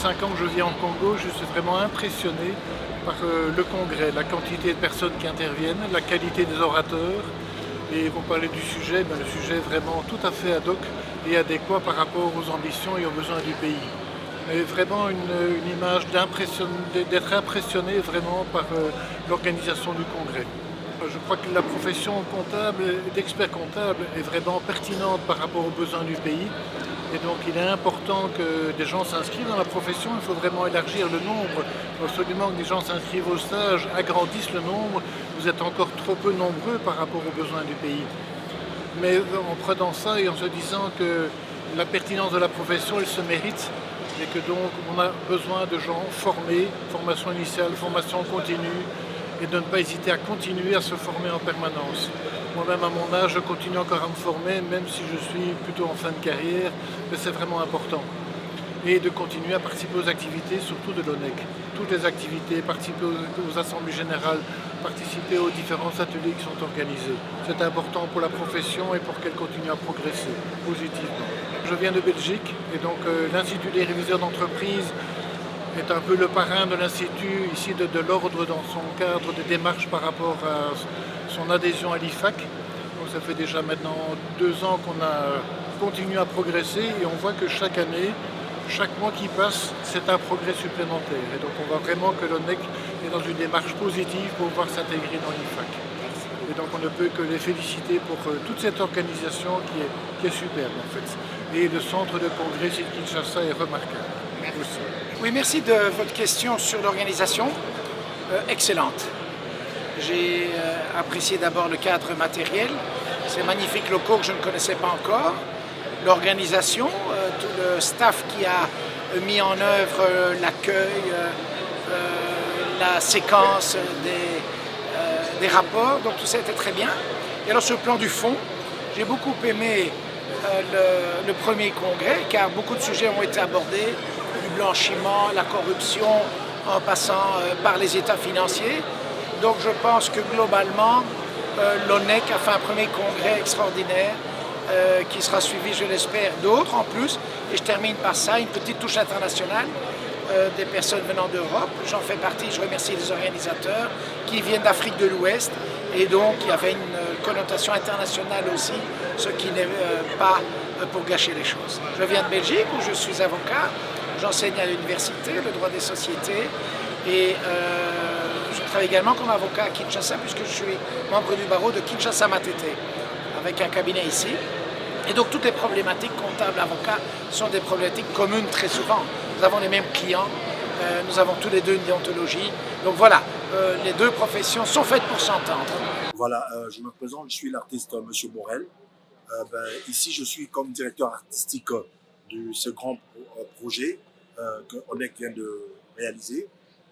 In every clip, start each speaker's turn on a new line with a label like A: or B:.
A: 5 ans que je vis en Congo, je suis vraiment impressionné par le congrès, la quantité de personnes qui interviennent, la qualité des orateurs. Et vous parlez du sujet, le sujet est vraiment tout à fait ad hoc et adéquat par rapport aux ambitions et aux besoins du pays. Mais vraiment une image d'être impressionné vraiment par l'organisation du congrès. Je crois que la profession comptable et d'expert comptable est vraiment pertinente par rapport aux besoins du pays. Et donc il est important que des gens s'inscrivent dans la profession, il faut vraiment élargir le nombre. Il faut absolument que des gens s'inscrivent au stage, agrandissent le nombre. Vous êtes encore trop peu nombreux par rapport aux besoins du pays. Mais en prenant ça et en se disant que la pertinence de la profession, elle se mérite, et que donc on a besoin de gens formés, formation initiale, formation continue, et de ne pas hésiter à continuer à se former en permanence. Moi-même à mon âge, je continue encore à me former, même si je suis plutôt en fin de carrière, mais c'est vraiment important. Et de continuer à participer aux activités, surtout de l'ONEC. Toutes les activités, participer aux assemblées générales, participer aux différents ateliers qui sont organisés. C'est important pour la profession et pour qu'elle continue à progresser positivement. Je viens de Belgique et donc l'Institut des réviseurs d'entreprise est un peu le parrain de l'Institut, ici de l'ordre dans son cadre de démarche par rapport à son adhésion à l'IFAC. Donc ça fait déjà maintenant 2 ans qu'on a continué à progresser et on voit que chaque année, chaque mois qui passe, c'est un progrès supplémentaire. Et donc on voit vraiment que l'ONEC est dans une démarche positive pour pouvoir s'intégrer dans l'IFAC. Et donc on ne peut que les féliciter pour toute cette organisation qui est superbe en fait. Et le centre de congrès de Kinshasa est remarquable aussi.
B: Oui, merci de votre question sur l'organisation. Excellente. J'ai apprécié d'abord le cadre matériel, ces magnifiques locaux que je ne connaissais pas encore, l'organisation, tout le staff qui a mis en œuvre l'accueil, la séquence des rapports, donc tout ça était très bien. Et alors sur le plan du fond, j'ai beaucoup aimé le premier congrès car beaucoup de sujets ont été abordés, du blanchiment, la corruption, en passant par les états financiers. Donc je pense que globalement, l'ONEC a fait un premier congrès extraordinaire qui sera suivi, je l'espère, d'autres en plus. Et je termine par ça, une petite touche internationale des personnes venant d'Europe. J'en fais partie, je remercie les organisateurs qui viennent d'Afrique de l'Ouest. Et donc il y avait une connotation internationale aussi, ce qui n'est pas pour gâcher les choses. Je viens de Belgique où je suis avocat, j'enseigne à l'université le droit des sociétés et je travaille également comme avocat à Kinshasa puisque je suis membre du barreau de Kinshasa Matete avec un cabinet ici. Et donc toutes les problématiques comptables avocats sont des problématiques communes très souvent. Nous avons les mêmes clients, nous avons tous les deux une déontologie. Donc voilà, les deux professions sont faites pour s'entendre.
C: Voilà, je me présente, je suis l'artiste M. Morel. Ici, je suis comme directeur artistique de ce grand projet que ONEC vient de réaliser.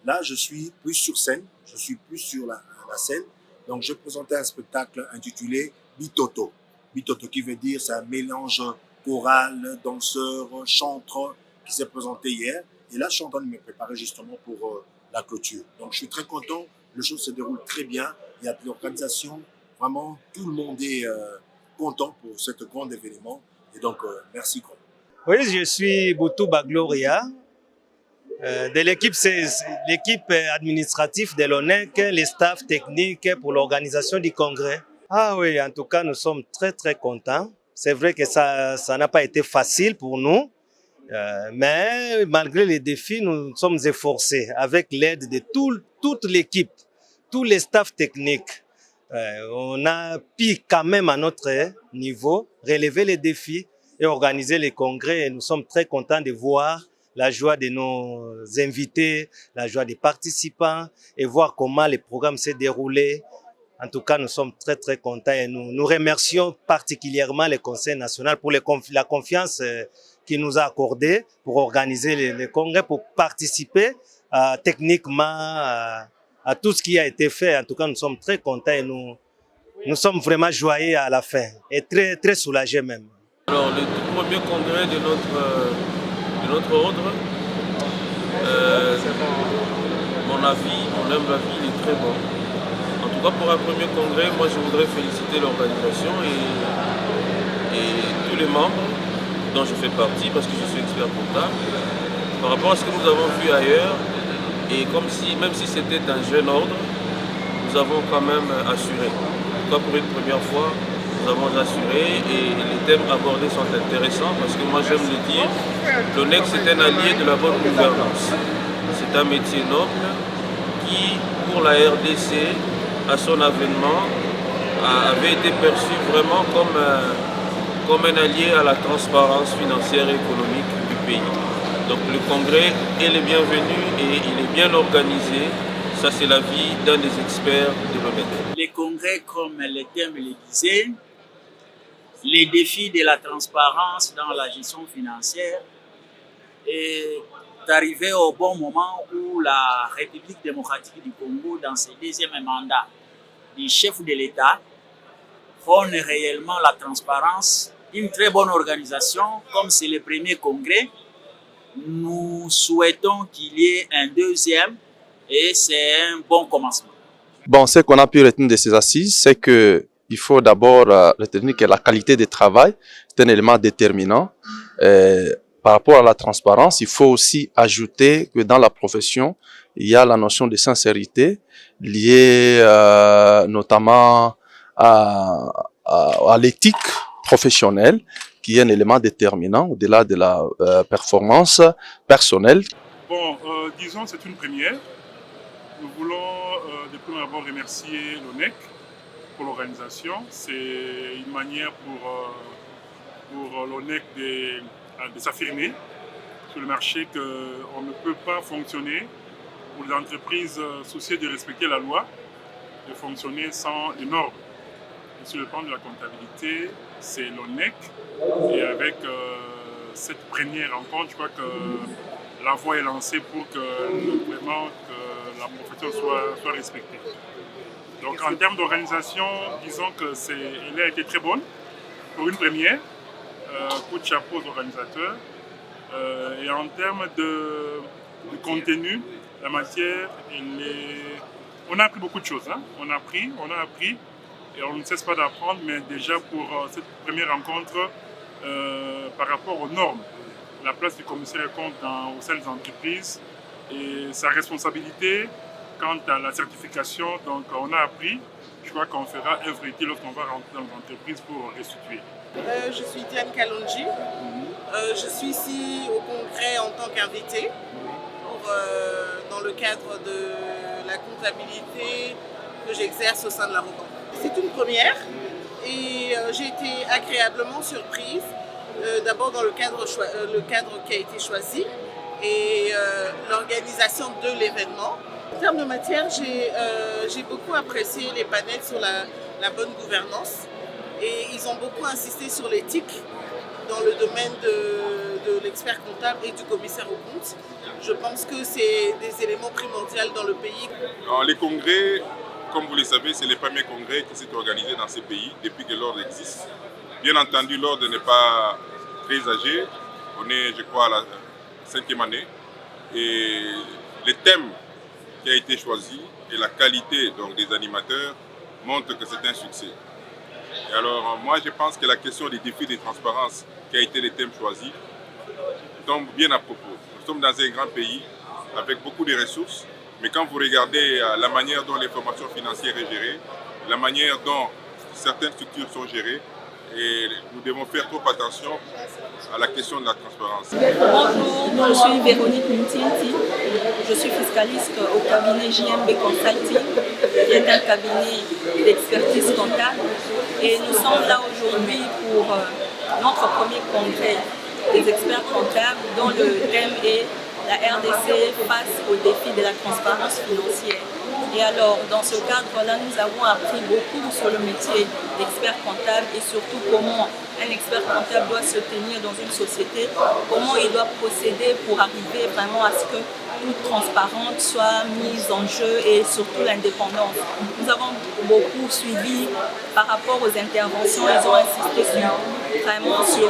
C: Là, je suis plus sur scène, je suis plus sur la scène. Donc, je présentais un spectacle intitulé Bitoto. Bitoto qui veut dire c'est un mélange choral, danseur, chanteur qui s'est présenté hier. Et là, je suis en train de me préparer justement pour la clôture. Donc, je suis très content. Les choses se déroulent très bien. Il y a de l'organisation. Vraiment, tout le monde est content pour ce grand événement. Et donc, merci.
D: Oui, je suis Boutou Bagloria. De l'équipe, c'est l'équipe administrative de l'ONEC, les staffs techniques pour l'organisation du congrès. Ah oui, en tout cas, nous sommes très très contents. C'est vrai que ça n'a pas été facile pour nous, mais malgré les défis, nous sommes efforcés avec l'aide de toute l'équipe, tous les staffs techniques. On a pu quand même à notre niveau relever les défis et organiser les congrès. Et nous sommes très contents de voir la joie de nos invités, la joie des participants et voir comment le programme s'est déroulé. En tout cas, nous sommes très très contents et nous remercions particulièrement le Conseil national pour la confiance qu'il nous a accordée pour organiser les congrès, pour participer techniquement à tout ce qui a été fait. En tout cas, nous sommes très contents et nous sommes vraiment joyeux à la fin et très très soulagés même.
E: Alors, le tout premier congrès de notre ordre, mon humble avis, il est très bon. En tout cas, pour un premier congrès, moi je voudrais féliciter l'organisation et tous les membres dont je fais partie, parce que je suis expert comptable. par rapport à ce que nous avons vu ailleurs, et même si c'était un jeune ordre, nous avons quand même assuré. En tout cas, pour une première fois, nous avons assuré et les thèmes abordés sont intéressants parce que moi j'aime le dire, l'ONEC c'est un allié de la bonne gouvernance. C'est un métier noble qui, pour la RDC, à son avènement, avait été perçu vraiment comme un allié à la transparence financière et économique du pays. Donc le congrès est le bienvenu et il est bien organisé. Ça, c'est l'avis d'un des experts de l'ONEC.
F: Les congrès, comme le thème le disait, les défis de la transparence dans la gestion financière est arrivé au bon moment où la République démocratique du Congo, dans ses deuxième mandat du chef de l'État, prône réellement la transparence. Une très bonne organisation, comme c'est le premier congrès. Nous souhaitons qu'il y ait un deuxième et c'est un bon commencement.
G: Bon, ce qu'on a pu retenir de ces assises, c'est qu'il faut d'abord retenir que la qualité du travail est un élément déterminant. Par rapport à la transparence, il faut aussi ajouter que dans la profession, il y a la notion de sincérité liée notamment à l'éthique professionnelle, qui est un élément déterminant au-delà de la performance personnelle.
H: Bon, disons c'est une première. Nous voulons de prime abord remercier l'ONEC pour l'organisation. C'est une manière pour l'ONEC de s'affirmer sur le marché qu'on ne peut pas fonctionner pour les entreprises soucieuses de respecter la loi, de fonctionner sans les normes. Et sur le plan de la comptabilité, c'est l'ONEC. Et avec cette première rencontre, je crois que la voie est lancée pour que vraiment que la profession soit respectée. Donc en termes d'organisation, disons qu'elle a été très bonne pour une première. Coup de chapeau aux organisateurs. Et en termes de contenu, la matière, on a appris beaucoup de choses. Hein. On a appris. Et on ne cesse pas d'apprendre, mais déjà pour cette première rencontre, par rapport aux normes, la place du commissaire aux comptes au sein des entreprises et sa responsabilité quant à la certification. Donc on a appris, je crois qu'on fera œuvre utile lorsqu'on va rentrer dans l'entreprise pour restituer.
I: Je suis Diane Kalonji. Je suis ici au congrès en tant qu'invitée dans le cadre de la comptabilité que j'exerce au sein de la ROCAN. C'est une première et j'ai été agréablement surprise, d'abord dans le cadre qui a été choisi et l'organisation de l'événement. En termes de matière, j'ai beaucoup apprécié les panels sur la bonne gouvernance et ils ont beaucoup insisté sur l'éthique dans le domaine de l'expert comptable et du commissaire aux comptes. Je pense que c'est des éléments primordiaux dans le pays.
J: Alors, les congrès, comme vous le savez, c'est le premier congrès qui s'est organisé dans ces pays depuis que l'ordre existe. Bien entendu, l'ordre n'est pas très âgé. On est, je crois, à la 5e année. Et le thème qui a été choisi et la qualité donc, des animateurs montrent que c'est un succès. Et alors, moi, je pense que la question des défis de transparence qui a été le thème choisi tombe bien à propos. Nous sommes dans un grand pays avec beaucoup de ressources. Mais quand vous regardez la manière dont l'information financière est gérée, la manière dont certaines structures sont gérées, et nous devons faire trop attention à la question de la transparence.
K: Bonjour, je suis Véronique Muntinti. Je suis fiscaliste au cabinet JMB Consulting, qui est un cabinet d'expertise comptable. Et nous sommes là aujourd'hui pour notre premier congrès des experts comptables dont le thème est la RDC face aux défis de la transparence financière. Et alors, dans ce cadre-là, nous avons appris beaucoup sur le métier d'expert comptable et surtout comment un expert comptable doit se tenir dans une société, comment il doit procéder pour arriver vraiment à ce que toute transparence soit mise en jeu et surtout l'indépendance. Nous avons beaucoup suivi par rapport aux interventions. Ils ont insisté vraiment sur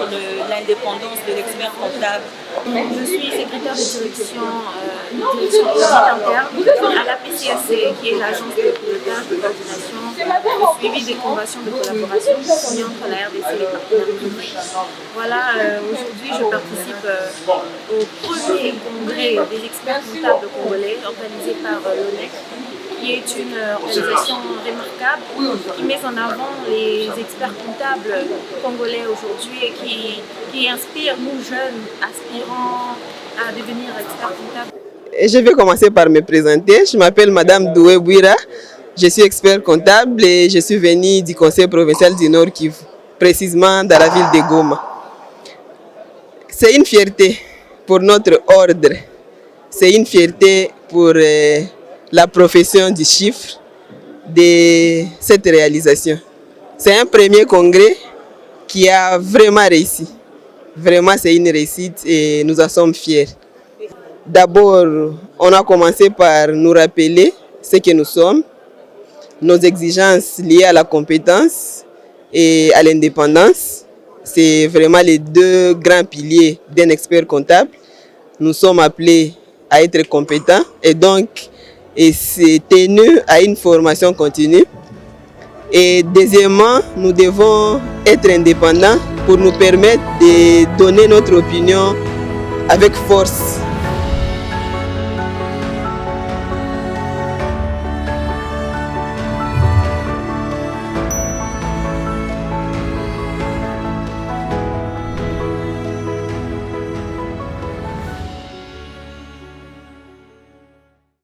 K: l'indépendance de l'expert comptable.
L: Je suis secrétaire de direction interne à la PCAC, qui est l'agence de pilotage de coordination et suivi des conventions de collaboration signées entre la RDC et les partenaires publics. Voilà, aujourd'hui je participe au premier congrès des experts comptables congolais organisé par l'ONEC, qui est une organisation remarquable qui met en avant les experts comptables congolais aujourd'hui et qui inspire nous jeunes aspirants à devenir experts comptables.
M: Je vais commencer par me présenter. Je m'appelle Madame Doué Bouira. Je suis expert comptable et je suis venue du Conseil provincial du Nord Kivu, précisément dans la ville de Goma. C'est une fierté pour notre ordre. C'est une fierté pour la profession du chiffre de cette réalisation. C'est un premier congrès qui a vraiment réussi. Vraiment, c'est une réussite et nous en sommes fiers. D'abord, on a commencé par nous rappeler ce que nous sommes, nos exigences liées à la compétence et à l'indépendance. C'est vraiment les deux grands piliers d'un expert comptable. Nous sommes appelés à être compétents et donc c'est tenu à une formation continue. Et deuxièmement, nous devons être indépendants pour nous permettre de donner notre opinion avec force.